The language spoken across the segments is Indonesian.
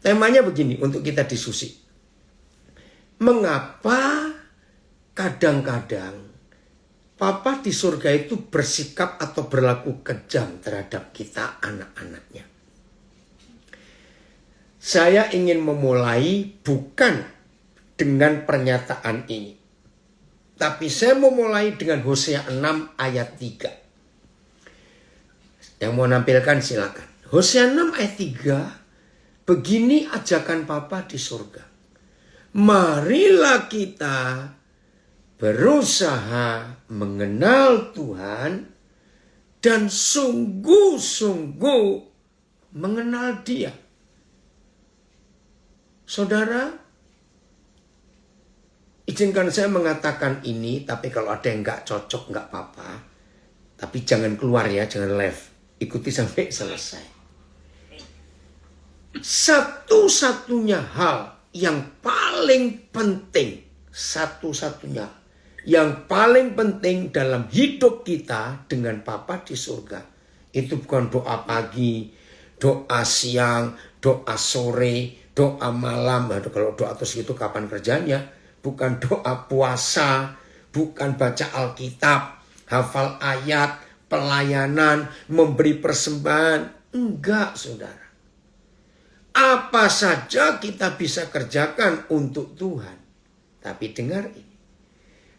Temanya begini untuk kita diskusi. Mengapa kadang-kadang Papa di surga itu bersikap atau berlaku kejam terhadap kita anak-anaknya? Saya ingin memulai bukan dengan pernyataan ini. Tapi saya memulai dengan Hosea 6 ayat 3. Yang mau nampilkan silakan. Hosea 6 ayat 3. Begini ajakan Papa di surga. Marilah kita berusaha mengenal Tuhan dan sungguh-sungguh mengenal Dia. Saudara, izinkan saya mengatakan ini, tapi kalau ada yang nggak cocok nggak apa-apa. Tapi jangan keluar ya, jangan left. Ikuti sampai selesai. Satu-satunya hal yang paling penting, yang paling penting dalam hidup kita dengan Papa di surga, itu bukan doa pagi, doa siang, doa sore, doa malam. Kalau doa terus itu kapan kerjanya? Bukan doa puasa, bukan baca Alkitab, hafal ayat, pelayanan, memberi persembahan. Enggak, saudara. Apa saja kita bisa kerjakan untuk Tuhan. Tapi dengar ini.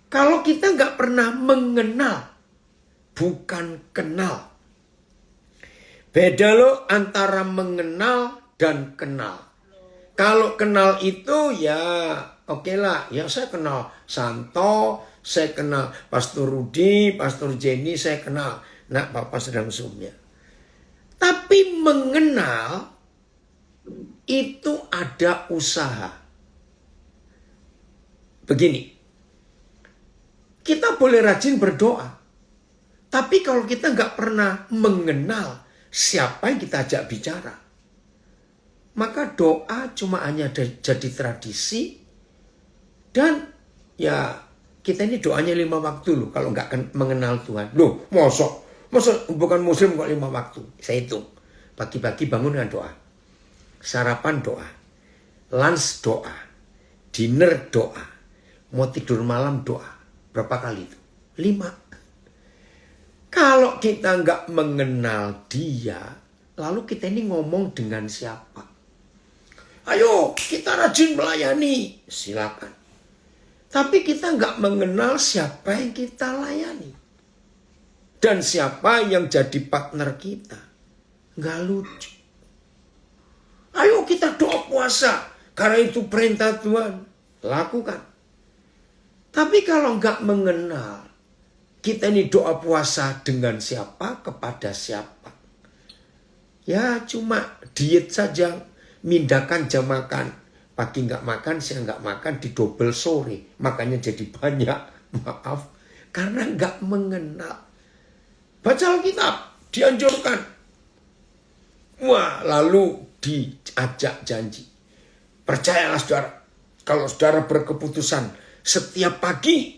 Kalau kita nggak pernah mengenal, bukan kenal. Beda loh antara mengenal dan kenal. Kalau kenal itu ya oke lah. Ya saya kenal Santo, saya kenal Pastor Rudi, Pastor Jenny, saya kenal. Nah, Papa sedang Zoom ya. Tapi mengenal itu ada usaha. Begini. Kita boleh rajin berdoa. Tapi kalau kita nggak pernah mengenal siapa yang kita ajak bicara, maka doa cuma hanya jadi tradisi. Dan ya kita ini doanya 5 waktu loh kalau nggak mengenal Tuhan. Loh, masa bukan muslim kok 5 waktu. Saya hitung. Pagi-pagi bangun dengan doa. Sarapan doa. Lunch doa. Dinner doa. Mau tidur malam doa. Berapa kali itu? 5. Kalau kita nggak mengenal Dia, lalu kita ini ngomong dengan siapa? Ayo kita rajin melayani. Silakan. Tapi kita nggak mengenal siapa yang kita layani. Dan siapa yang jadi partner kita. Nggak lucu. Ayo kita doa puasa. Karena itu perintah Tuhan. Lakukan. Tapi kalau nggak mengenal, kita ini doa puasa dengan siapa, kepada siapa. Ya cuma diet saja, mindahkan jam makan. Pagi nggak makan, siang nggak makan, didobel sore. Makanya jadi banyak, maaf. Karena nggak mengenal. Baca Alkitab, dianjurkan. Wah, lalu diajak janji. Percayalah saudara, kalau saudara berkeputusan, setiap pagi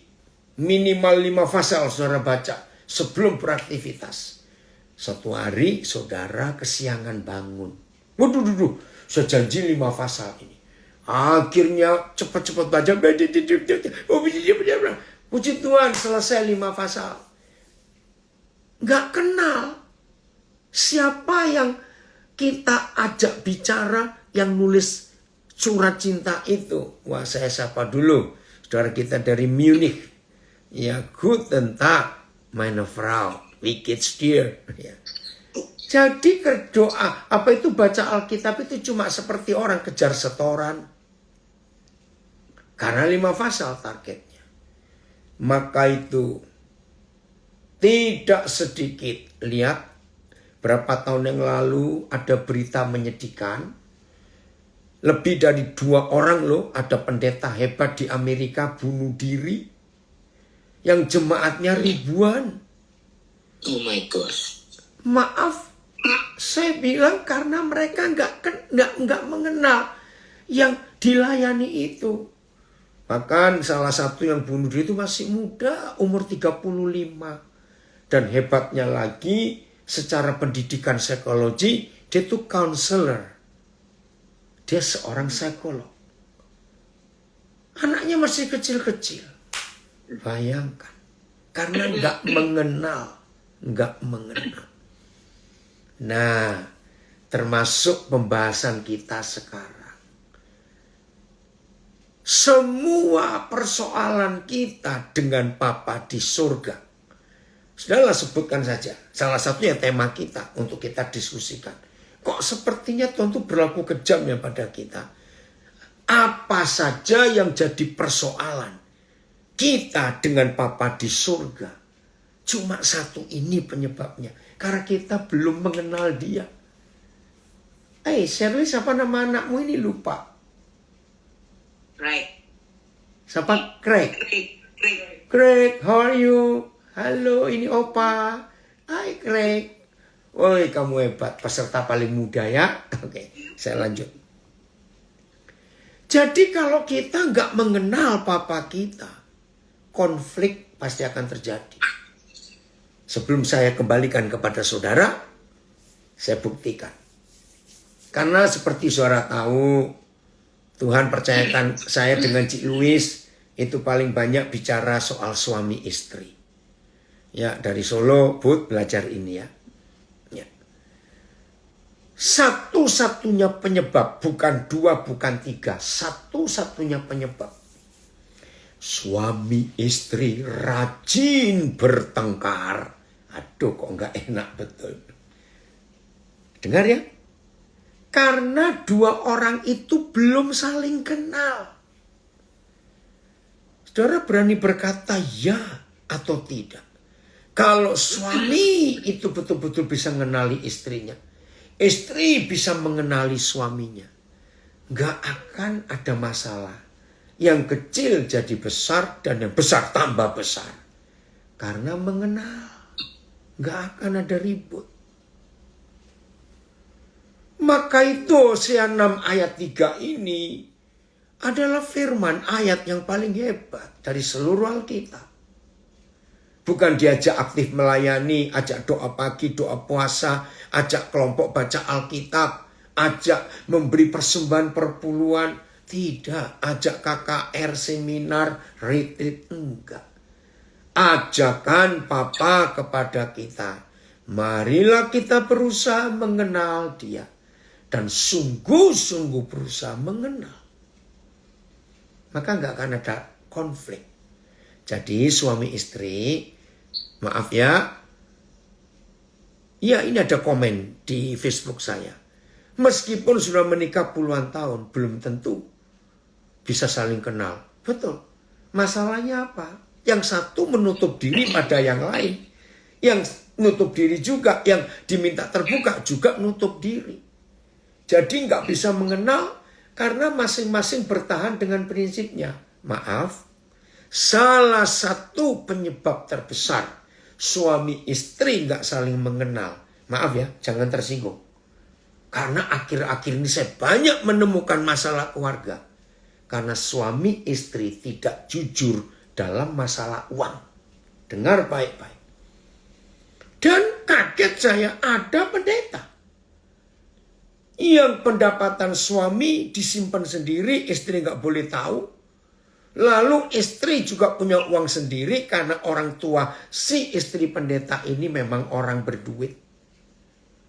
minimal 5 pasal saudara baca sebelum beraktivitas. Suatu hari saudara kesiangan bangun. Waduh, saya janji 5 pasal ini. Akhirnya cepat-cepat baca. Puji Tuhan selesai 5 pasal. Nggak kenal siapa yang kita ajak bicara yang nulis surat cinta itu. Wah, saya sapa dulu. Saudara kita dari Munich. Ya, guten Tag, meine Frau. Wie geht's dir? Ya. Jadi berdoa, apa itu baca Alkitab itu cuma seperti orang kejar setoran. Karena 5 pasal targetnya. Maka itu tidak sedikit. Lihat, berapa tahun yang lalu ada berita menyedihkan. Lebih dari 2 orang loh, ada pendeta hebat di Amerika bunuh diri. Yang jemaatnya ribuan. Oh my God. Maaf, saya bilang karena mereka nggak mengenal yang dilayani itu. Bahkan salah satu yang bunuh diri itu masih muda, umur 35. Dan hebatnya lagi, secara pendidikan psikologi, dia itu counselor. Dia seorang psikolog. Anaknya masih kecil-kecil. Bayangkan. Karena nggak mengenal. Nah, termasuk pembahasan kita sekarang. Semua persoalan kita dengan Bapa di surga. Sudahlah, sebutkan saja. Salah satunya tema kita untuk kita diskusikan. Kok sepertinya Tuhan itu berlaku kejam ya pada kita. Apa saja yang jadi persoalan kita dengan Bapa di surga. Cuma satu ini penyebabnya. Karena kita belum mengenal dia. Shirley, siapa nama anakmu ini? Lupa. Right. Siapa? Craig. Craig. Craig, how are you? Halo, ini Opa. Hai Craig. Woi, kamu hebat. Peserta paling muda ya. Oke, saya lanjut. Jadi kalau kita nggak mengenal Papa kita, konflik pasti akan terjadi. Sebelum saya kembalikan kepada saudara, saya buktikan. Karena seperti saudara tahu, Tuhan percayakan saya dengan Cik Louis itu paling banyak bicara soal suami istri. Ya, dari Solo, Bud, belajar ini ya. Satu-satunya penyebab, bukan dua, bukan tiga. Satu-satunya penyebab. Suami istri rajin bertengkar. Aduh, kok nggak enak betul. Dengar ya. Karena dua orang itu belum saling kenal. Saudara berani berkata ya atau tidak. Kalau suami itu betul-betul bisa mengenali istrinya. Istri bisa mengenali suaminya. Gak akan ada masalah. Yang kecil jadi besar dan yang besar tambah besar. Karena mengenal. Gak akan ada ribut. Maka itu Hosea 6 ayat 3 ini adalah firman ayat yang paling hebat dari seluruh Alkitab. Bukan diajak aktif melayani, ajak doa pagi, doa puasa, ajak kelompok baca Alkitab, ajak memberi persembahan perpuluhan. Tidak, ajak KKR, seminar, retreat, enggak. Ajakan Papa kepada kita. Marilah kita berusaha mengenal dia. Dan sungguh-sungguh berusaha mengenal. Maka enggak akan ada konflik. Jadi suami istri, maaf ya. Ya, ini ada komen di Facebook saya. Meskipun sudah menikah puluhan tahun, belum tentu bisa saling kenal. Betul. Masalahnya apa? Yang satu menutup diri pada yang lain. Yang nutup diri juga, yang diminta terbuka juga nutup diri. Jadi nggak bisa mengenal karena masing-masing bertahan dengan prinsipnya. Maaf, salah satu penyebab terbesar suami istri nggak saling mengenal. Maaf ya, jangan tersinggung. Karena akhir-akhir ini saya banyak menemukan masalah keluarga. Karena suami istri tidak jujur dalam masalah uang. Dengar baik-baik. Dan kaget saya ada pendeta. Yang pendapatan suami disimpan sendiri, istri nggak boleh tahu. Lalu istri juga punya uang sendiri karena orang tua si istri pendeta ini memang orang berduit.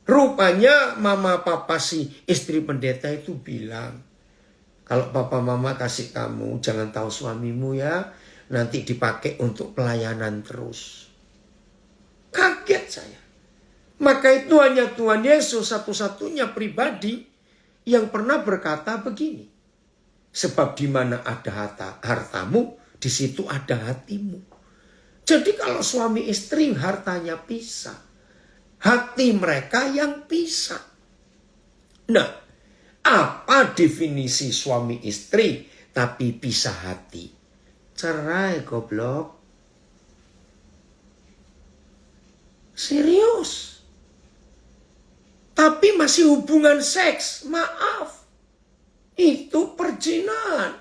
Rupanya mama papa si istri pendeta itu bilang, kalau papa mama kasih kamu jangan tahu suamimu ya, nanti dipakai untuk pelayanan terus. Kaget saya. Maka itu hanya Tuhan Yesus satu-satunya pribadi yang pernah berkata begini. Sebab di mana ada hartamu, di situ ada hatimu. Jadi kalau suami istri hartanya pisah, hati mereka yang pisah. Nah, apa definisi suami istri tapi pisah hati? Cerai goblok. Serius. Tapi masih hubungan seks, maaf. Itu perzinahan.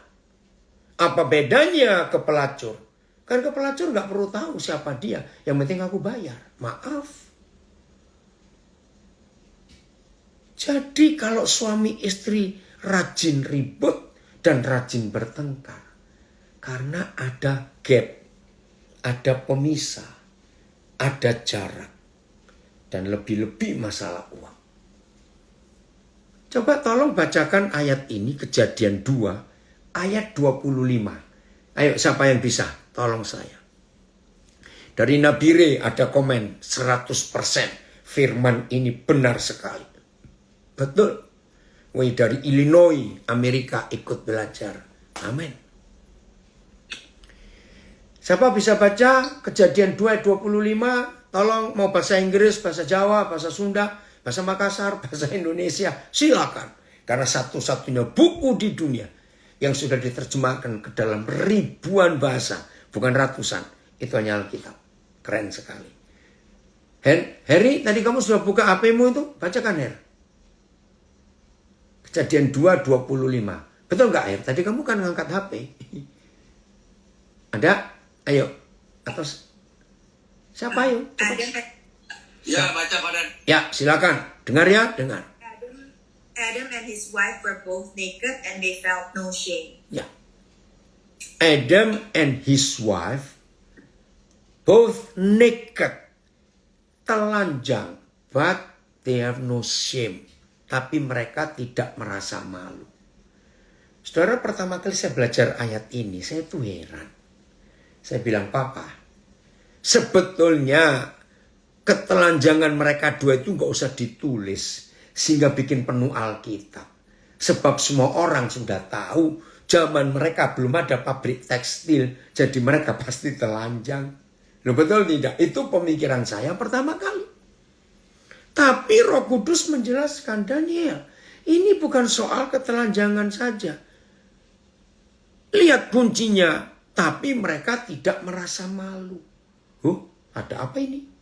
Apa bedanya ke pelacur? Kan ke pelacur gak perlu tahu siapa dia. Yang penting aku bayar. Maaf. Jadi kalau suami istri rajin ribut dan rajin bertengkar? Karena ada gap, ada pemisah, ada jarak, dan lebih-lebih masalah uang. Coba tolong bacakan ayat ini, Kejadian 2, ayat 25. Ayo, siapa yang bisa? Tolong saya. Dari Nabire ada komen 100% firman ini benar sekali. Betul. Woi, dari Illinois, Amerika ikut belajar. Amin. Siapa bisa baca Kejadian 2 ayat 25? Tolong, mau bahasa Inggris, bahasa Jawa, bahasa Sunda, bahasa Makassar, bahasa Indonesia, silakan. Karena satu-satunya buku di dunia yang sudah diterjemahkan ke dalam ribuan bahasa, bukan ratusan, itu hanya Alkitab. Keren sekali. Heri, tadi kamu sudah buka HP-mu itu? Bacakan, Her. Kejadian 2, 25. Betul nggak, Her? Tadi kamu kan ngangkat HP. Ada? Ayo. Atau siapa, ayo? Ya, baca Padan. Ya, silakan. Dengar ya, dengar. Adam and his wife were both naked and they felt no shame. Ya. Adam and his wife both naked, telanjang, but they have no shame. Tapi mereka tidak merasa malu. Saudara, pertama kali saya belajar ayat ini, saya tuh heran. Saya bilang, Papa, sebetulnya ketelanjangan mereka dua itu gak usah ditulis, sehingga bikin penuh Alkitab. Sebab semua orang sudah tahu, zaman mereka belum ada pabrik tekstil, jadi mereka pasti telanjang. Loh, betul tidak? Itu pemikiran saya pertama kali. Tapi Roh Kudus menjelaskan, Daniel, ini bukan soal ketelanjangan saja. Lihat kuncinya, tapi mereka tidak merasa malu. Ada apa ini?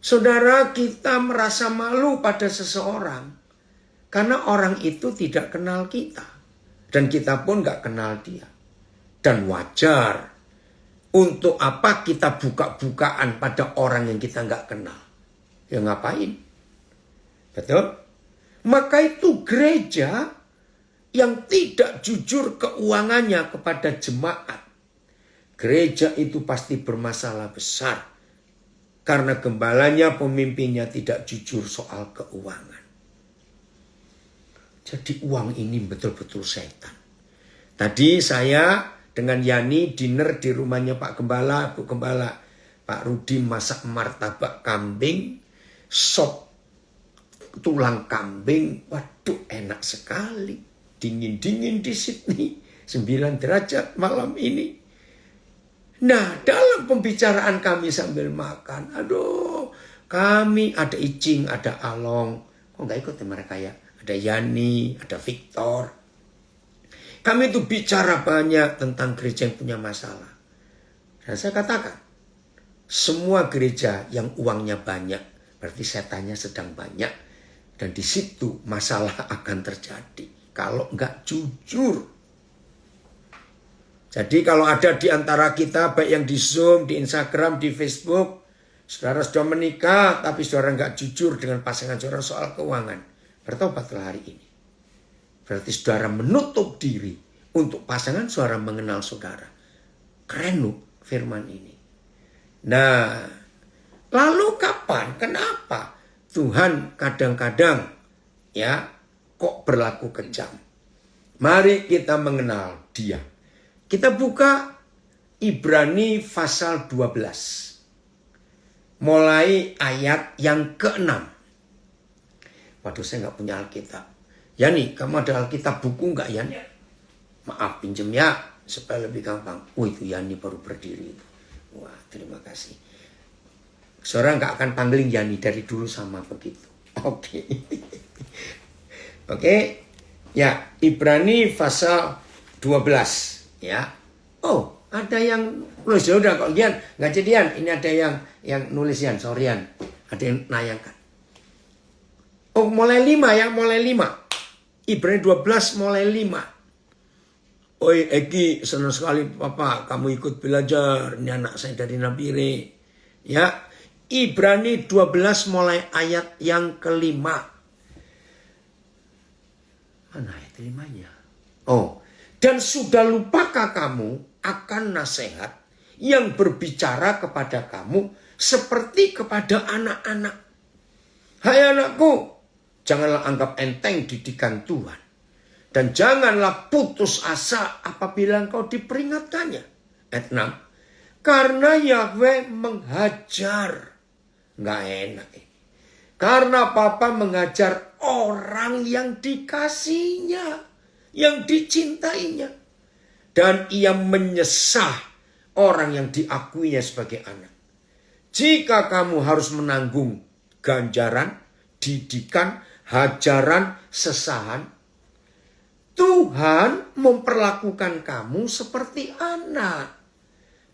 Saudara, kita merasa malu pada seseorang karena orang itu tidak kenal kita. Dan kita pun gak kenal dia. Dan wajar. Untuk apa kita buka-bukaan pada orang yang kita nggak kenal? Ya ngapain? Betul? Maka itu gereja yang tidak jujur keuangannya kepada jemaat. Gereja itu pasti bermasalah besar. Karena gembalanya, pemimpinnya tidak jujur soal keuangan. Jadi uang ini betul-betul setan. Tadi saya dengan Yani dinner di rumahnya Pak Gembala, Bu Gembala. Pak Rudi masak martabak kambing, sop tulang kambing. Waduh, enak sekali. Dingin-dingin di Sydney. 9 derajat malam ini. Nah, dalam pembicaraan kami sambil makan. Aduh, kami ada Icing, ada Along. Kok nggak ikut ya mereka ya? Ada Yani, ada Victor. Kami itu bicara banyak tentang gereja yang punya masalah. Dan saya katakan, semua gereja yang uangnya banyak, berarti setannya sedang banyak. Dan di situ masalah akan terjadi. Kalau enggak jujur. Jadi kalau ada di antara kita, baik yang di Zoom, di Instagram, di Facebook, saudara sudah menikah, tapi saudara enggak jujur dengan pasangan saudara soal keuangan. Bertobatlah hari ini. Berarti saudara menutup diri untuk pasangan saudara mengenal saudara. Keren loh firman ini. Nah, lalu kapan? Kenapa Tuhan kadang-kadang ya kok berlaku kejam? Mari kita mengenal Dia. Kita buka Ibrani pasal 12. Mulai ayat yang ke-6. Waduh, saya nggak punya Alkitab. Yani, kamu ada Alkitab buku nggak, Yani? Maaf, pinjem ya, supaya lebih gampang. Itu Yani baru berdiri. Wah, terima kasih. Saudara nggak akan panggilin Yani, dari dulu sama begitu. Oke. Oke. Ya, Ibrani pasal 12. Ya. Oh, ada yang nulis. Ya udah, kok Gian nggak jadian. Ini ada yang nulis Yan, sorryan. Ada yang nayangkan. Oh, mulai 5 ya, mulai 5. Ibrani 12 mulai 5. Oi Eki, senang sekali Papa kamu ikut belajar. Ini anak saya dari Nabire. Ya, Ibrani 12 mulai ayat yang ke-5. Mana ayat 5-nya? Oh, dan sudah lupakah kamu akan nasihat yang berbicara kepada kamu seperti kepada anak-anak? Hai anakku, janganlah anggap enteng didikan Tuhan. Dan janganlah putus asa apabila engkau diperingatkannya. Ayat 6. Karena Yahweh menghajar. Nggak enak. Karena Papa menghajar orang yang dikasihnya, yang dicintainya. Dan ia menyesah orang yang diakuinya sebagai anak. Jika kamu harus menanggung ganjaran, didikan, hajaran, sesahan, Tuhan memperlakukan kamu seperti anak.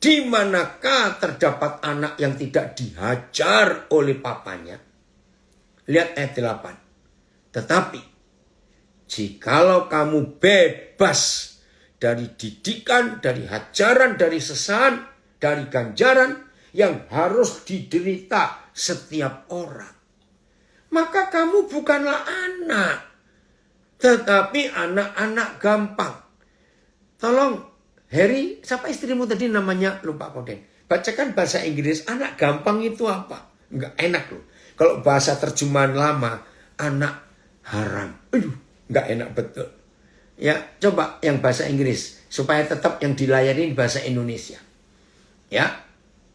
Di manakah terdapat anak yang tidak dihajar oleh papanya? Lihat ayat 8. Tetapi, jikalau kamu bebas dari didikan, dari hajaran, dari sesahan, dari ganjaran yang harus diderita setiap orang, maka kamu bukanlah anak, tetapi anak-anak gampang. Tolong, Harry, siapa istrimu tadi namanya? Lupa Koden. Bacakan bahasa Inggris, anak gampang itu apa? Enggak enak loh. Kalau bahasa terjemahan lama, anak haram. Enggak enak betul. Ya, coba yang bahasa Inggris. Supaya tetap yang dilayani bahasa Indonesia. Ya,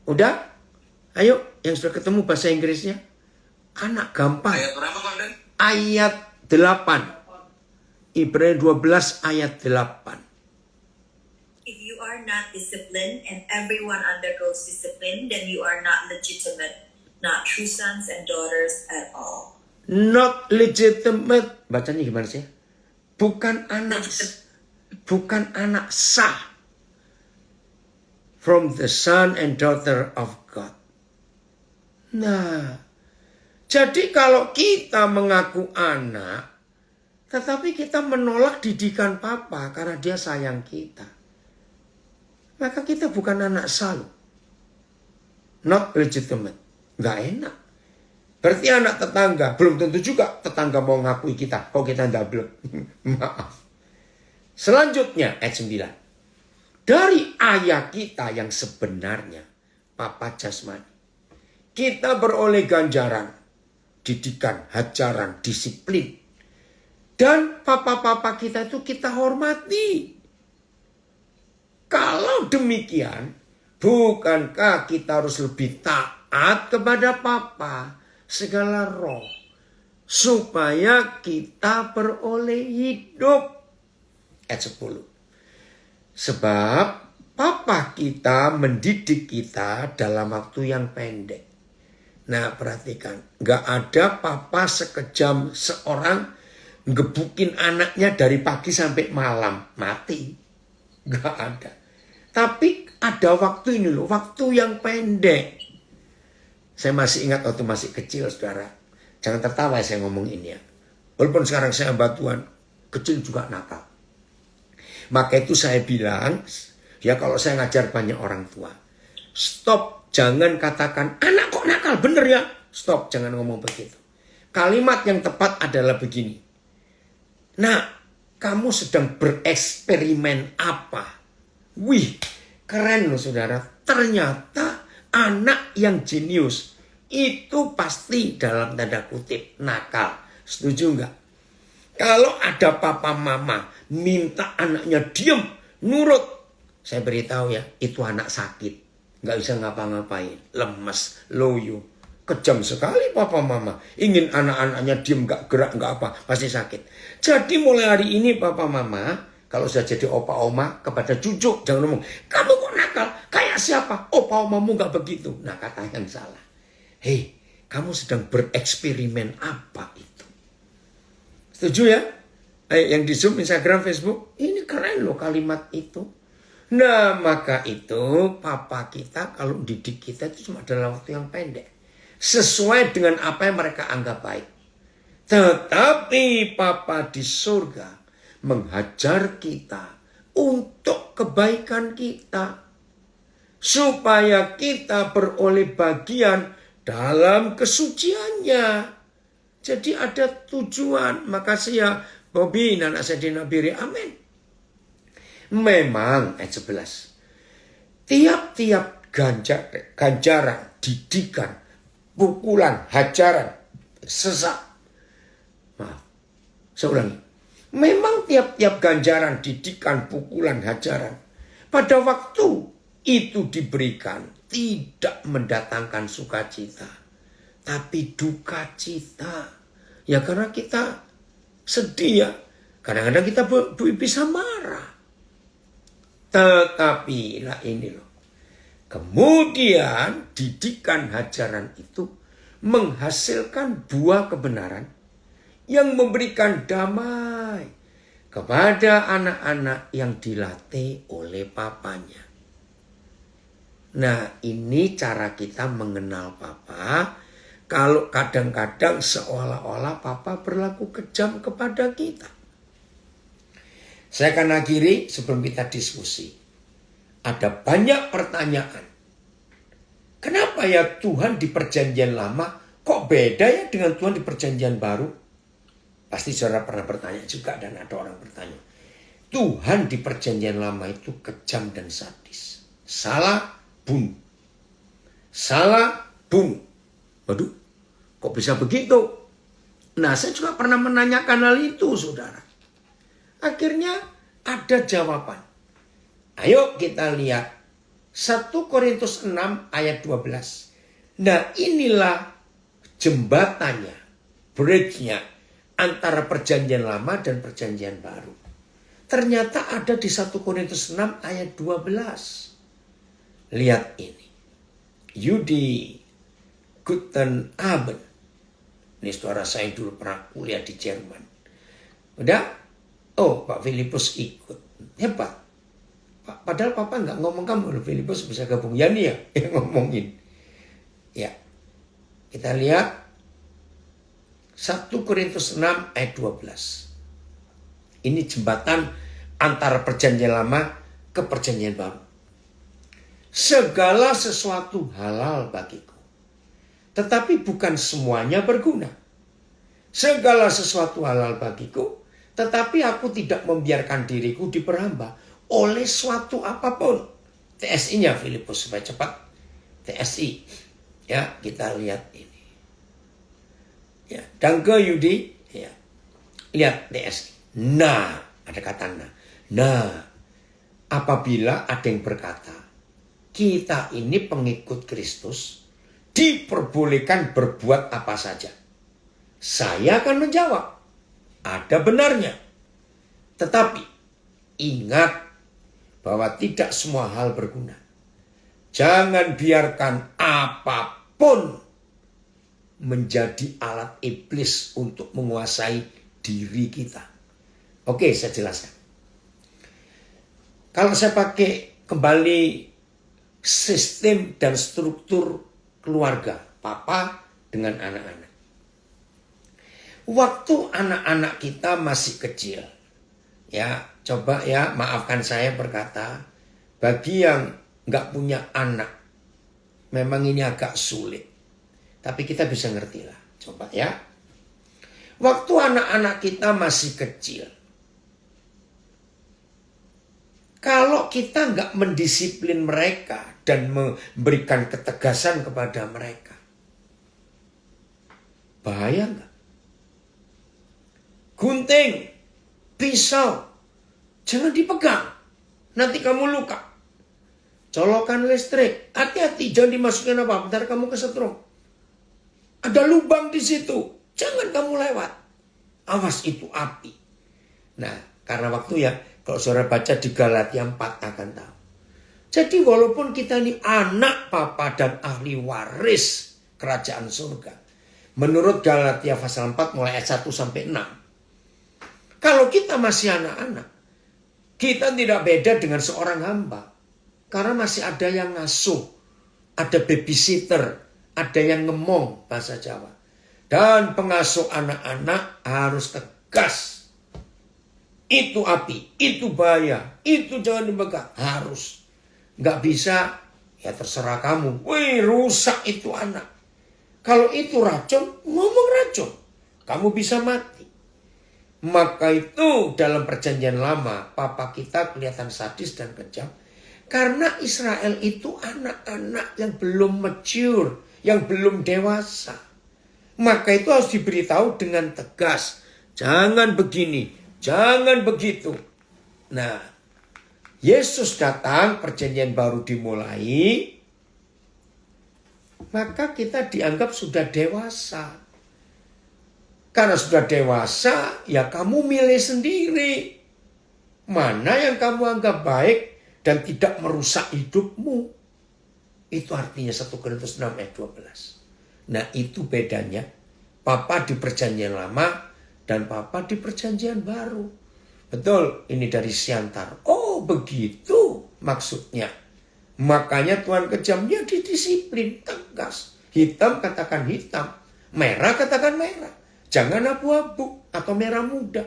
udah? Ayo, yang sudah ketemu bahasa Inggrisnya. Anak gampang. Ayat berapa, Koden? Ayat 8. Ibrani 12 ayat 8. If you are not disciplined and everyone undergoes discipline, then you are not legitimate, not true sons and daughters at all. Not legitimate. Bacanya gimana sih? Bukan anak sah. From the son and daughter of God. Nah, jadi kalau kita mengaku anak, tetapi kita menolak didikan papa karena dia sayang kita, maka kita bukan anak sah. Not legitimate. Nggak enak. Berarti anak tetangga. Belum tentu juga tetangga mau ngakui kita. Kalau kita double. Maaf. Selanjutnya ayat 9. Dari ayah kita yang sebenarnya, papa jasmani, kita beroleh ganjaran, didikan, hajaran, disiplin. Dan papa-papa kita itu kita hormati. Kalau demikian, bukankah kita harus lebih taat kepada papa segala roh, supaya kita beroleh hidup? Ayat 10. Sebab papa kita mendidik kita dalam waktu yang pendek. Nah, perhatikan, gak ada papa sekejam seorang ngebukin anaknya dari pagi sampai malam, mati. Gak ada. Tapi ada waktu ini loh, waktu yang pendek. Saya masih ingat waktu masih kecil, saudara. Jangan tertawa saya ngomong ini ya. Walaupun sekarang saya hamba Tuhan, kecil juga nakal. Maka itu saya bilang, ya kalau saya ngajar banyak orang tua, stop, jangan katakan, anak kok nakal, bener ya? Stop, jangan ngomong begitu. Kalimat yang tepat adalah begini. Nah, kamu sedang bereksperimen apa? Wih, keren loh saudara. Ternyata anak yang jenius itu pasti dalam tanda kutip nakal. Setuju nggak? Kalau ada papa mama minta anaknya diam, nurut, saya beritahu ya, itu anak sakit. Nggak bisa ngapa-ngapain, lemes, loyo. Kejam sekali papa mama. Ingin anak-anaknya diam, gak gerak, gak apa. Pasti sakit. Jadi mulai hari ini papa mama, kalau sudah jadi opa oma kepada cucu, jangan ngomong, kamu kok nakal? Kayak siapa? Opa omamu gak begitu. Nah, kata yang salah. Hei, kamu sedang bereksperimen apa itu? Setuju ya? Yang di Zoom, Instagram, Facebook. Ini keren loh kalimat itu. Nah, maka itu papa kita kalau didik kita itu cuma dalam waktu yang pendek. Sesuai dengan apa yang mereka anggap baik. Tetapi Papa di surga menghajar kita untuk kebaikan kita. Supaya kita beroleh bagian dalam kesuciannya. Jadi ada tujuan. Maka saya Hobi anak Sayyidina Biri. Amin. Memang ayat 11. Tiap-tiap ganjaran, didikan, pukulan, hajaran, sesak. Maaf, saya ulangi. Memang tiap-tiap ganjaran, didikan, pukulan, hajaran pada waktu itu diberikan tidak mendatangkan sukacita, tapi duka cita. Ya karena kita sedih ya. Kadang-kadang kita bisa marah. Tetapi lah ini loh. Kemudian didikan hajaran itu menghasilkan buah kebenaran yang memberikan damai kepada anak-anak yang dilatih oleh papanya. Nah, ini cara kita mengenal papa. Kalau kadang-kadang seolah-olah papa berlaku kejam kepada kita. Saya akan akhiri sebelum kita diskusi. Ada banyak pertanyaan. Kenapa ya Tuhan di perjanjian lama kok beda ya dengan Tuhan di perjanjian baru? Pasti saudara pernah bertanya juga dan ada orang bertanya. Tuhan di perjanjian lama itu kejam dan sadis. Salah bunuh. Salah bunuh. Waduh, kok bisa begitu? Nah, saya juga pernah menanyakan hal itu, saudara. Akhirnya ada jawaban. Ayo kita lihat 1 Korintus 6 ayat 12. Nah, inilah jembatannya, bridge-nya antara perjanjian lama dan perjanjian baru. Ternyata ada di 1 Korintus 6 ayat 12. Lihat ini. Yudi Guten Abend. Ini saudara saya dulu pernah kuliah di Jerman. Udah? Oh, Pak Filipus ikut. Hebat. Padahal Papa nggak ngomong kamu. Filipus bisa gabung. Ya nih ya yang ngomongin. Ya. Kita lihat. 1 Korintus 6 ayat 12. Ini jembatan antara perjanjian lama ke perjanjian baru. Segala sesuatu halal bagiku. Tetapi bukan semuanya berguna. Segala sesuatu halal bagiku, tetapi aku tidak membiarkan diriku diperhamba oleh suatu apapun. TSI-nya Filipus supaya cepat. TSI. Ya, kita lihat ini. Ya, danke Yudi. Ya. Lihat TSI. Nah, ada kata nah. Nah, apabila ada yang berkata, kita ini pengikut Kristus, diperbolehkan berbuat apa saja. Saya akan menjawab, ada benarnya. Tetapi ingat bahwa tidak semua hal berguna. Jangan biarkan apapun menjadi alat iblis untuk menguasai diri kita. Oke, saya jelaskan. Kalau saya pakai kembali sistem dan struktur keluarga, papa dengan anak-anak. Waktu anak-anak kita masih kecil, ya coba ya maafkan saya berkata, bagi yang nggak punya anak, memang ini agak sulit, tapi kita bisa ngerti lah. Coba ya, waktu anak-anak kita masih kecil, kalau kita nggak mendisiplin mereka dan memberikan ketegasan kepada mereka, bahaya nggak? Gunting, pisau, jangan dipegang, nanti kamu luka. Colokan listrik, hati-hati, jangan dimasukin apa, bentar kamu kesetrum. Ada lubang di situ, jangan kamu lewat. Awas, itu api. Nah, karena waktu ya, kalau saudara baca di Galatia 4 akan tahu. Jadi walaupun kita ini anak papa dan ahli waris kerajaan surga. Menurut Galatia pasal 4 mulai ayat 1 sampai 6. Kalau kita masih anak-anak, kita tidak beda dengan seorang hamba. Karena masih ada yang ngasuh, ada babysitter, ada yang ngemong bahasa Jawa. Dan pengasuh anak-anak harus tegas. Itu api, itu bahaya, itu jangan dipegang. Harus. Nggak bisa, ya terserah kamu. Wih, rusak itu anak. Kalau itu racun, ngomong racun. Kamu bisa mati. Maka itu dalam perjanjian lama, papa kita kelihatan sadis dan kejam. Karena Israel itu anak-anak yang belum mature, yang belum dewasa. Maka itu harus diberitahu dengan tegas. Jangan begini, jangan begitu. Nah, Yesus datang, perjanjian baru dimulai. Maka kita dianggap sudah dewasa. Karena sudah dewasa, ya kamu milih sendiri. Mana yang kamu anggap baik dan tidak merusak hidupmu. Itu artinya 1 Korintus 6 ayat 12. Nah itu bedanya. Papa di perjanjian lama dan papa di perjanjian baru. Betul, ini dari Siantar. Oh begitu maksudnya. Makanya Tuhan kejamnya didisiplin, tegas. Hitam katakan hitam, merah katakan merah. Jangan abu-abu atau merah muda.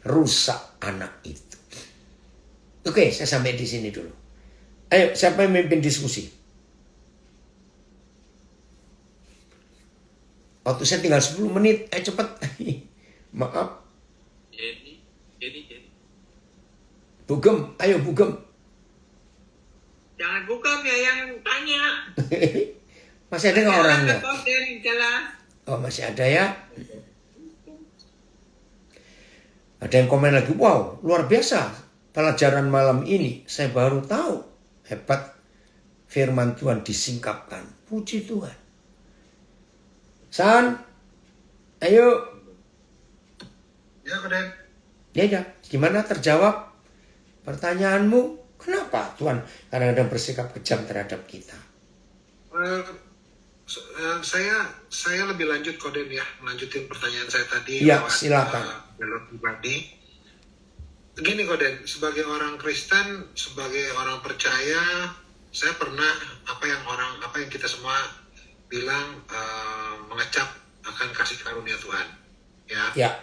Rusak anak itu. Oke, saya sampai di sini dulu. Ayo, siapa yang memimpin diskusi? Waktu saya tinggal 10 menit. Ayo cepat. Maaf. Jadi. Bugem, ayo Bugem. Jangan bukan ya yang tanya. Masih ada nggak orangnya? Jelas. Oh masih ada ya. Ada yang komen lagi, wow luar biasa pelajaran malam ini. Saya baru tahu hebat firman Tuhan disingkapkan. Puji Tuhan. San, ayo. Ya, Koden. Ya, gimana terjawab pertanyaanmu? Kenapa Tuhan kadang-kadang bersikap kejam terhadap kita? Saya lebih lanjut, Koden, ya, melanjutin pertanyaan saya tadi. Ya, silakan. Jalur pribadi. Gini, Koden, sebagai orang Kristen, sebagai orang percaya, saya pernah apa yang kita semua bilang mengecap akan kasih karunia Tuhan. Ya.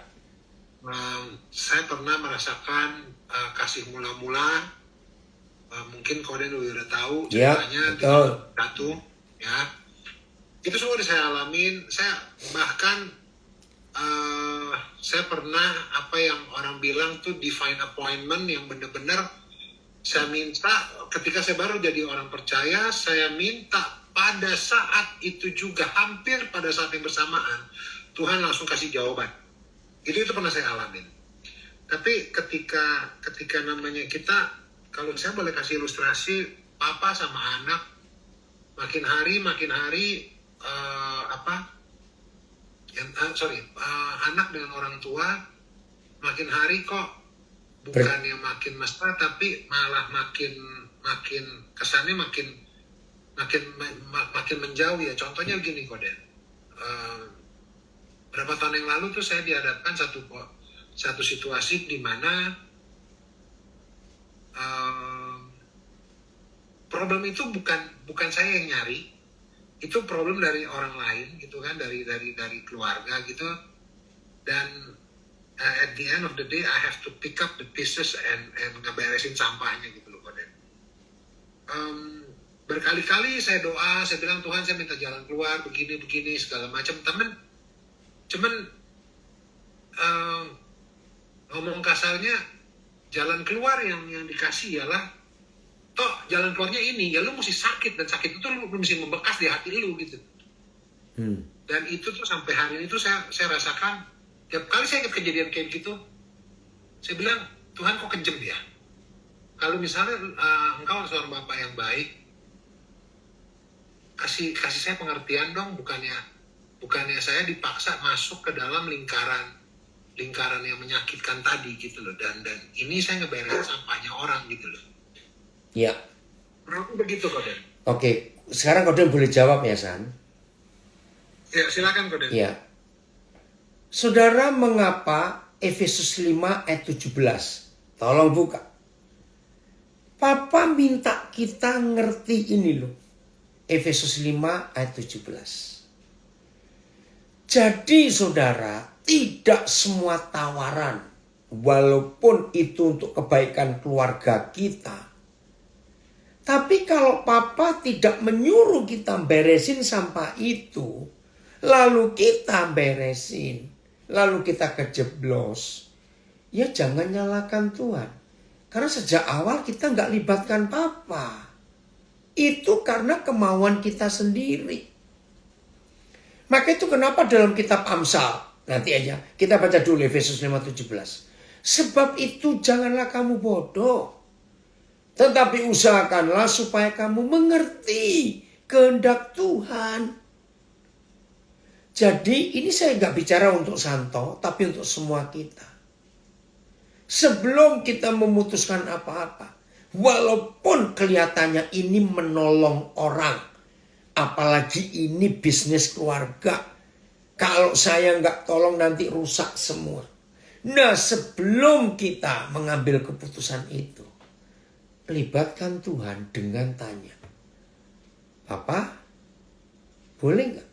Saya pernah merasakan kasih mula-mula. Mungkin Koden udah tahu ceritanya di satu, ya. Itu semua udah saya alamin. Saya bahkan saya pernah apa yang orang bilang tuh divine appointment, yang benar-benar saya minta ketika saya baru jadi orang percaya, saya minta pada saat itu juga, hampir pada saat yang bersamaan, Tuhan langsung kasih jawaban. Itu pernah saya alamin. Tapi ketika namanya kita, kalau saya boleh kasih ilustrasi, papa sama anak makin hari anak dengan orang tua makin hari kok bukannya makin mesra, tapi malah makin kesannya makin menjauh ya. Contohnya gini, Koden. Berapa tahun yang lalu tuh saya dihadapkan satu situasi di mana problem itu bukan saya yang nyari, itu problem dari orang lain gitu kan, dari keluarga gitu. Dan at the end of the day I have to pick up the pieces and ngeberesin sampahnya gitu loh, Koden. Berkali-kali saya doa, saya bilang Tuhan saya minta jalan keluar begini segala macam. Cuman ngomong kasarnya, jalan keluar yang dikasih ialah toh jalan keluarnya ini, ya lu mesti sakit, dan sakit itu lu mesti membekas di hati lu gitu. Dan itu tuh sampai hari ini tuh saya rasakan tiap kali saya ingat kejadian kayak gitu, saya bilang Tuhan kok kejam ya. Kalau misalnya engkau seorang bapak yang baik, kasih saya pengertian dong, bukannya saya dipaksa masuk ke dalam lingkaran yang menyakitkan tadi gitu loh, dan ini saya ngeberesin sampahnya orang gitu loh. Ya. Berarti begitu, Koden. Oke, sekarang Koden boleh jawab ya, San? Ya, silakan, Koden. Ya. Saudara, mengapa Efesus 5 ayat 17? Tolong buka. Papa minta kita ngerti ini loh. Efesus 5 ayat 17. Jadi saudara, tidak semua tawaran, walaupun itu untuk kebaikan keluarga kita, tapi kalau papa tidak menyuruh kita beresin sampah itu, lalu kita beresin, lalu kita kejeblos, ya jangan nyalakan Tuhan. Karena sejak awal kita nggak libatkan Papa. Itu karena kemauan kita sendiri. Maka itu kenapa dalam kitab Amsal, nanti aja kita baca dulu Efesus 5:17. Sebab itu janganlah kamu bodoh, tetapi usahakanlah supaya kamu mengerti kehendak Tuhan. Jadi ini saya nggak bicara untuk Santo, tapi untuk semua kita. Sebelum kita memutuskan apa-apa, walaupun kelihatannya ini menolong orang, apalagi ini bisnis keluarga, kalau saya nggak tolong nanti rusak semua. Nah, sebelum kita mengambil keputusan itu, libatkan Tuhan dengan tanya, Papa, boleh nggak?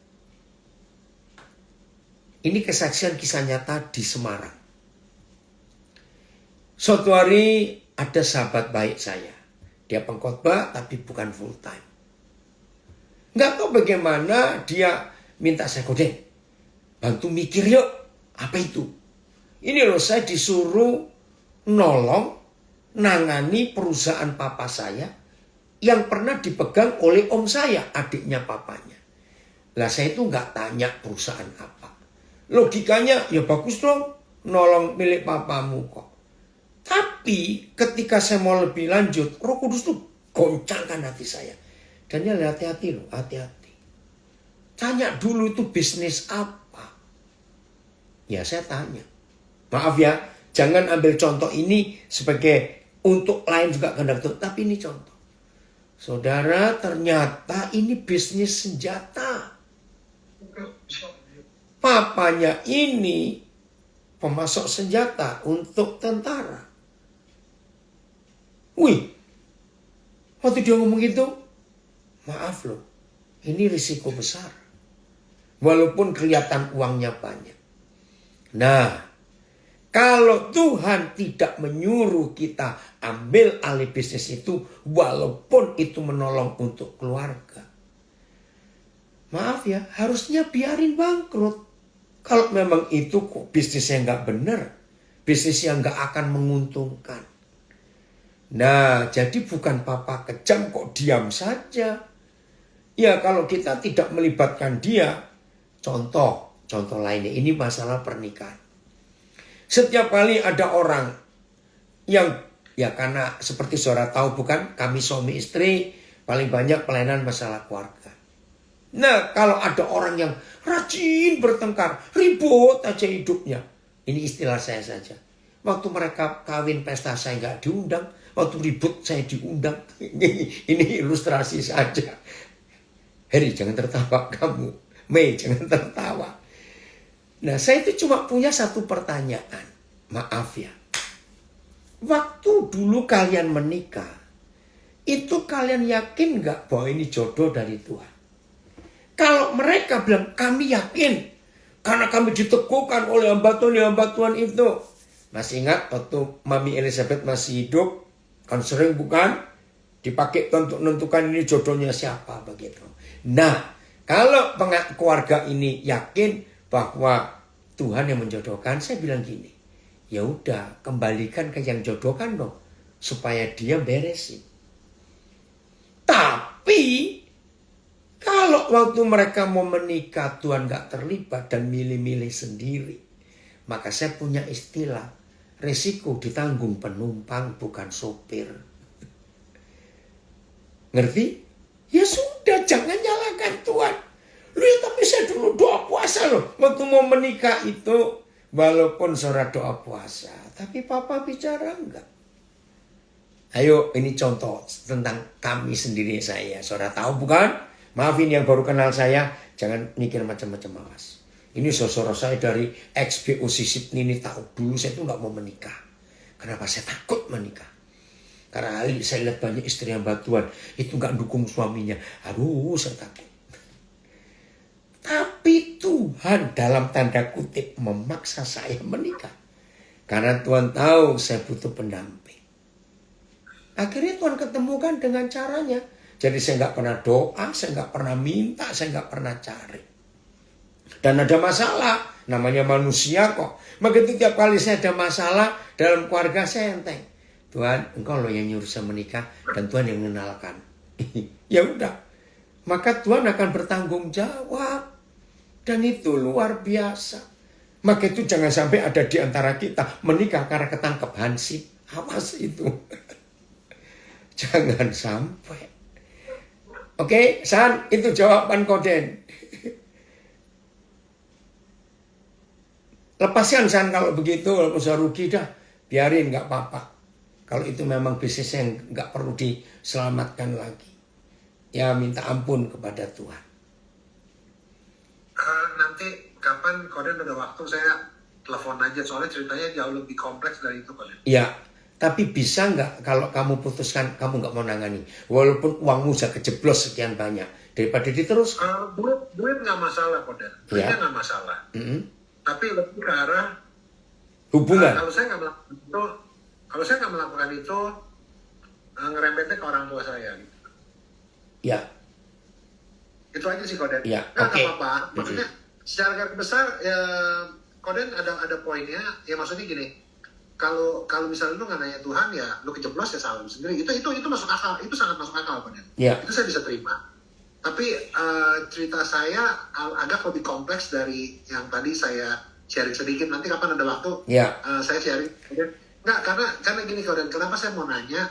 Ini kesaksian kisah nyata di Semarang. Suatu hari ada sahabat baik saya. Dia pengkhotbah tapi bukan full time. Nggak tahu bagaimana dia minta saya, Godeng, bantu mikir yuk. Apa itu? Ini loh, saya disuruh nolong nangani perusahaan papa saya yang pernah dipegang oleh om saya, adiknya papanya. Lah saya itu nggak tanya perusahaan apa. Logikanya ya bagus dong, nolong milik papamu kok. Tapi ketika saya mau lebih lanjut, Roh Kudus tuh goncangkan hati saya. Dan dia hati-hati loh, hati-hati. Tanya dulu itu bisnis apa. Ya saya tanya. Maaf ya, jangan ambil contoh ini sebagai untuk lain juga kehendak Tuhan. Tapi ini contoh. Saudara, ternyata ini bisnis senjata. Papanya ini pemasok senjata untuk tentara. Wih, waktu dia ngomong gitu, maaf loh, ini risiko besar. Walaupun kelihatan uangnya banyak. Nah, kalau Tuhan tidak menyuruh kita ambil alih bisnis itu, walaupun itu menolong untuk keluarga, maaf ya, harusnya biarin bangkrut. Kalau memang itu kok bisnisnya nggak benar, bisnis yang nggak akan menguntungkan. Nah, jadi bukan papa kejam kok diam saja. Ya kalau kita tidak melibatkan dia, contoh lainnya, ini masalah pernikahan. Setiap kali ada orang yang, ya karena seperti saudara tahu bukan, kami suami istri paling banyak pelayanan masalah keluarga. Nah, kalau ada orang yang rajin bertengkar, ribut aja hidupnya. Ini istilah saya saja. Waktu mereka kawin pesta saya nggak diundang, waktu ribut saya diundang. Ini ilustrasi saja. Heri, jangan tertawa kamu. Mei, jangan tertawa. Nah, saya itu cuma punya satu pertanyaan. Maaf ya. Waktu dulu kalian menikah, itu kalian yakin nggak bahwa ini jodoh dari Tuhan? Kalau mereka bilang, kami yakin. Karena kami diteguhkan oleh hamba Tuhan itu. Masih ingat waktu Mami Elizabeth masih hidup? Kan sering bukan? Dipakai untuk menentukan ini jodohnya siapa begitu. Nah, kalau keluarga ini yakin bahwa Tuhan yang menjodohkan, saya bilang gini. Ya udah, kembalikan ke yang jodohkan dong. Supaya dia beresin. Tapi kalau waktu mereka mau menikah Tuhan gak terlibat dan milih-milih sendiri, maka saya punya istilah, resiko ditanggung penumpang bukan sopir. Ngerti? Ya sudah, jangan nyalakan Tuhan. Lu ya, tapi saya dulu doa puasa loh. Waktu mau menikah itu, walaupun saudara doa puasa, tapi papa bicara enggak. Ayo, ini contoh tentang kami sendiri saya. Saudara tahu bukan? Maafin yang baru kenal saya, jangan mikir macam-macam, awas. Ini saudara saya dari XBO Sisip ini tahu dulu saya itu nggak mau menikah. Kenapa saya takut menikah? Karena saya lihat banyak istri yang Tuhan itu nggak dukung suaminya. Aduh, saya takut. Tapi Tuhan dalam tanda kutip memaksa saya menikah. Karena Tuhan tahu saya butuh pendamping. Akhirnya Tuhan ketemukan dengan caranya. Jadi saya nggak pernah doa, saya nggak pernah minta, saya nggak pernah cari. Dan ada masalah, namanya manusia kok. Maka itu tiap kali saya ada masalah dalam keluarga saya enteng. Tuhan, engkau loh yang nyuruh saya menikah dan Tuhan yang mengenalkan. Ya udah, maka Tuhan akan bertanggung jawab. Dan itu luar biasa. Maka itu jangan sampai ada di antara kita menikah karena ketangkep hansip. Awas itu. Jangan sampai. Oke, San, itu jawaban Koden. Lepaskan San kalau begitu, kalau bisa rugi dah, biarin nggak apa-apa. Kalau itu memang bisnis yang nggak perlu diselamatkan lagi. Ya minta ampun kepada Tuhan. Nanti kapan Koden ada waktu saya telepon aja, soalnya ceritanya jauh lebih kompleks dari itu Koden. Ya, tapi bisa nggak kalau kamu putuskan kamu nggak mau nangani, walaupun uangmu sudah kejeblos sekian banyak, daripada diteruskan. Duit nggak masalah Koden, duitnya nggak masalah. Tapi lebih ke arah Hubungan. Kalau saya nggak melakukan itu, ngerembetnya ke orang tua saya. Gitu. Ya. Itu aja sih Koden. Ya, Nggak oke. apa-apa. Maksudnya secara garis besar ya Koden ada poinnya. Ya maksudnya gini, kalau misalnya lu nggak nanya Tuhan ya lu kejeblos ya salah lu sendiri. Itu masuk akal. Itu sangat masuk akal Koden. Ya. Itu saya bisa terima. Tapi cerita saya agak lebih kompleks dari yang tadi saya sharing sedikit. Nanti kapan ada waktu saya sharing. Nggak, karena gini Koden, kenapa saya mau nanya?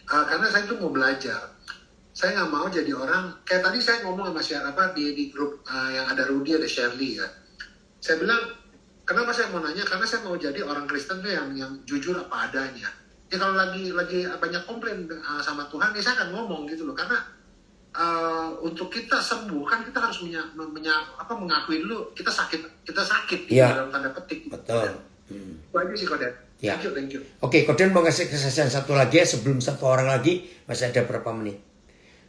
Karena saya tuh mau belajar. Saya nggak mau jadi orang, kayak tadi saya ngomong sama siapa di grup yang ada Rudy, ada Shirley ya. Saya bilang, kenapa saya mau nanya? Karena saya mau jadi orang Kristen tuh yang jujur apa adanya. Ya kalau lagi banyak komplain sama Tuhan, ya saya akan ngomong gitu loh. Karena untuk kita sembuh kan kita harus mengakui dulu kita sakit gitu, dalam tanda petik. Betul. Itu aja sih Koden. Ya. Thank you. Oke, Koden mau ngasih kesaksian satu lagi ya, sebelum satu orang lagi, masih ada berapa menit.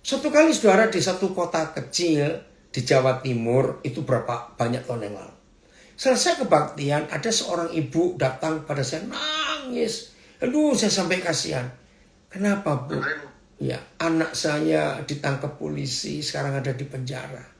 Suatu kali saudara di satu kota kecil di Jawa Timur, itu berapa banyak tahun yang lalu. Selesai kebaktian, ada seorang ibu datang pada saya nangis. Aduh, saya sampai kasihan. Kenapa Bu? Ya, anak saya ditangkap polisi, sekarang ada di penjara.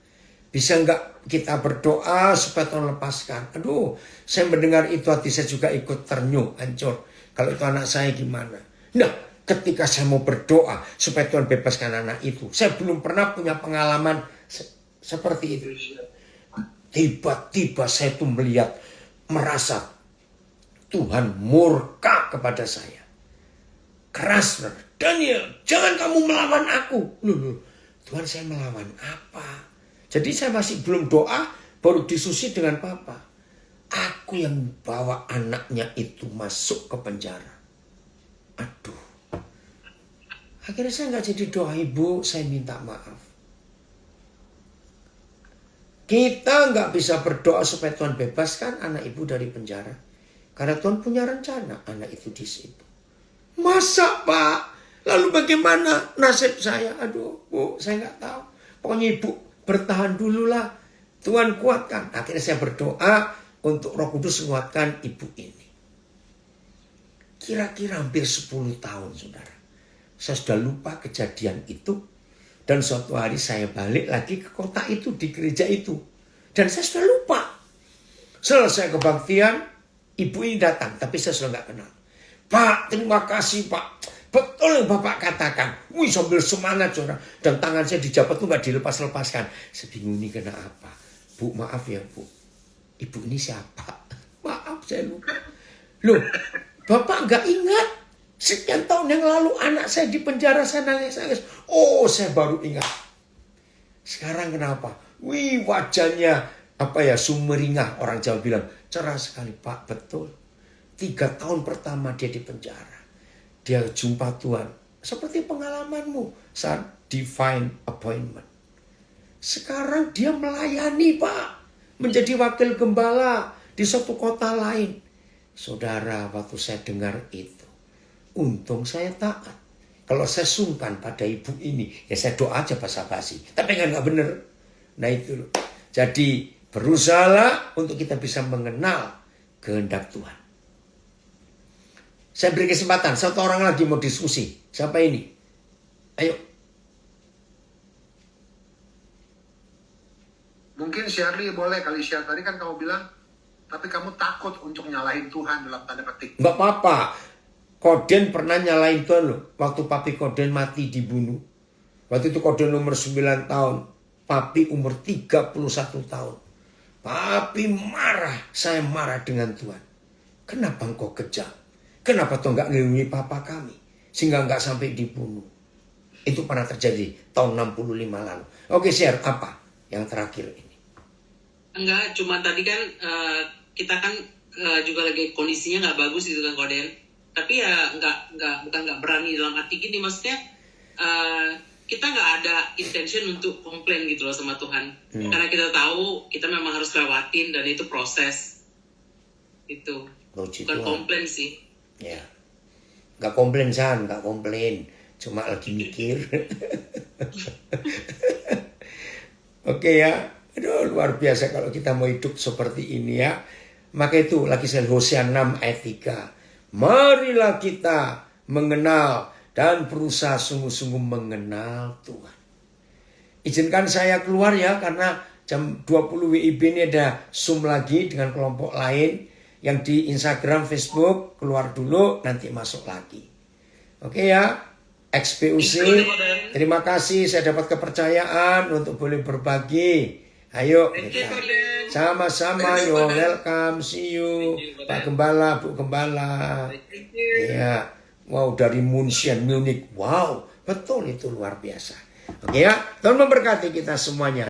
Bisa nggak kita berdoa supaya Tuhan lepaskan? Aduh, saya mendengar itu hati saya juga ikut ternyuh, hancur. Kalau itu anak saya gimana? Nah, ketika saya mau berdoa supaya Tuhan bebaskan anak itu, saya belum pernah punya pengalaman seperti itu. Tiba-tiba saya tuh merasa Tuhan murka kepada saya. Keras, Daniel, jangan kamu melawan aku. Loh, Tuhan saya melawan apa? Jadi saya masih belum doa, baru diskusi dengan Papa. Aku yang bawa anaknya itu masuk ke penjara. Aduh. Akhirnya saya nggak jadi doa, Ibu, saya minta maaf. Kita nggak bisa berdoa supaya Tuhan bebaskan anak ibu dari penjara. Karena Tuhan punya rencana anak itu di situ. Masa Pak? Lalu bagaimana nasib saya? Aduh Bu, saya nggak tahu. Pokoknya Ibu bertahan dulu lah. Tuhan kuatkan. Akhirnya saya berdoa untuk Roh Kudus menguatkan ibu ini. Kira-kira hampir 10 tahun saudara. Saya sudah lupa kejadian itu. Dan suatu hari saya balik lagi ke kota itu, di gereja itu. Dan saya sudah lupa. Selesai kebaktian, ibu ini datang. Tapi saya sudah nggak kenal. Pak, terima kasih Pak. Betul yang Bapak katakan. Wih, sambil semangat saudara. Dan tangan saya dijabat tuh nggak dilepas-lepaskan. Saya bingung ini kenapa. Bu, maaf ya Bu. Ibu ini siapa? Maaf, saya lupa. Loh, Bapak nggak ingat? Sekian tahun yang lalu anak saya di penjara, saya nangis-nangis. Oh, saya baru ingat. Sekarang kenapa? Wih, wajahnya sumeringah. Orang Jawa bilang, cerah sekali Pak, betul. 3 tahun pertama dia di penjara. Dia jumpa Tuhan. Seperti pengalamanmu saat divine appointment. Sekarang dia melayani Pak. Menjadi wakil gembala di suatu kota lain. Saudara, waktu saya dengar itu. Untung saya taat. Kalau saya sungkan pada ibu ini, ya saya doa aja basa-basi. Tapi kan nggak bener. Nah itu loh. Jadi berusahalah untuk kita bisa mengenal kehendak Tuhan. Saya beri kesempatan, satu orang lagi mau diskusi. Siapa ini? Ayo. Mungkin Shirley boleh kali share. Tadi kan kamu bilang, tapi kamu takut untuk nyalahin Tuhan dalam tanda petik. Nggak apa-apa. Koden pernah nyalain Tuhan loh. Waktu papi Koden mati dibunuh. Waktu itu Koden umur 9 tahun. Papi umur 31 tahun. Papi marah. Saya marah dengan Tuhan. Kenapa engkau kejam? Kenapa tuh nggak ngelindungi papa kami? Sehingga nggak sampai dibunuh. Itu pernah terjadi tahun 65 lalu. Oke, share apa yang terakhir ini? Enggak, cuma tadi kan kita kan juga lagi kondisinya nggak bagus gitu kan Koden. Tapi ya bukan nggak berani dalam arti gini, maksudnya kita nggak ada intention untuk komplain gitu loh sama Tuhan. Karena kita tahu kita memang harus lewatin dan itu proses. Itu Puji bukan Tuhan. komplain sih. Ya, nggak komplain San, nggak komplain, cuma lagi mikir. Oke ya, aduh luar biasa kalau kita mau hidup seperti ini ya. Maka itu lagi saya Hosea 6 ayat 3. Marilah kita mengenal dan berusaha sungguh-sungguh mengenal Tuhan. Izinkan saya keluar ya, karena jam 20 WIB ini ada Zoom lagi dengan kelompok lain. Yang di Instagram, Facebook, keluar dulu, nanti masuk lagi. Oke ya, XPUC, terima kasih saya dapat kepercayaan untuk boleh berbagi. Ayo, kita sama-sama, you're welcome, see you. Pak Gembala, Bu Gembala. Ya, wow, dari München, Munich, wow, betul itu luar biasa. Oke ya, Tuhan memberkati kita semuanya.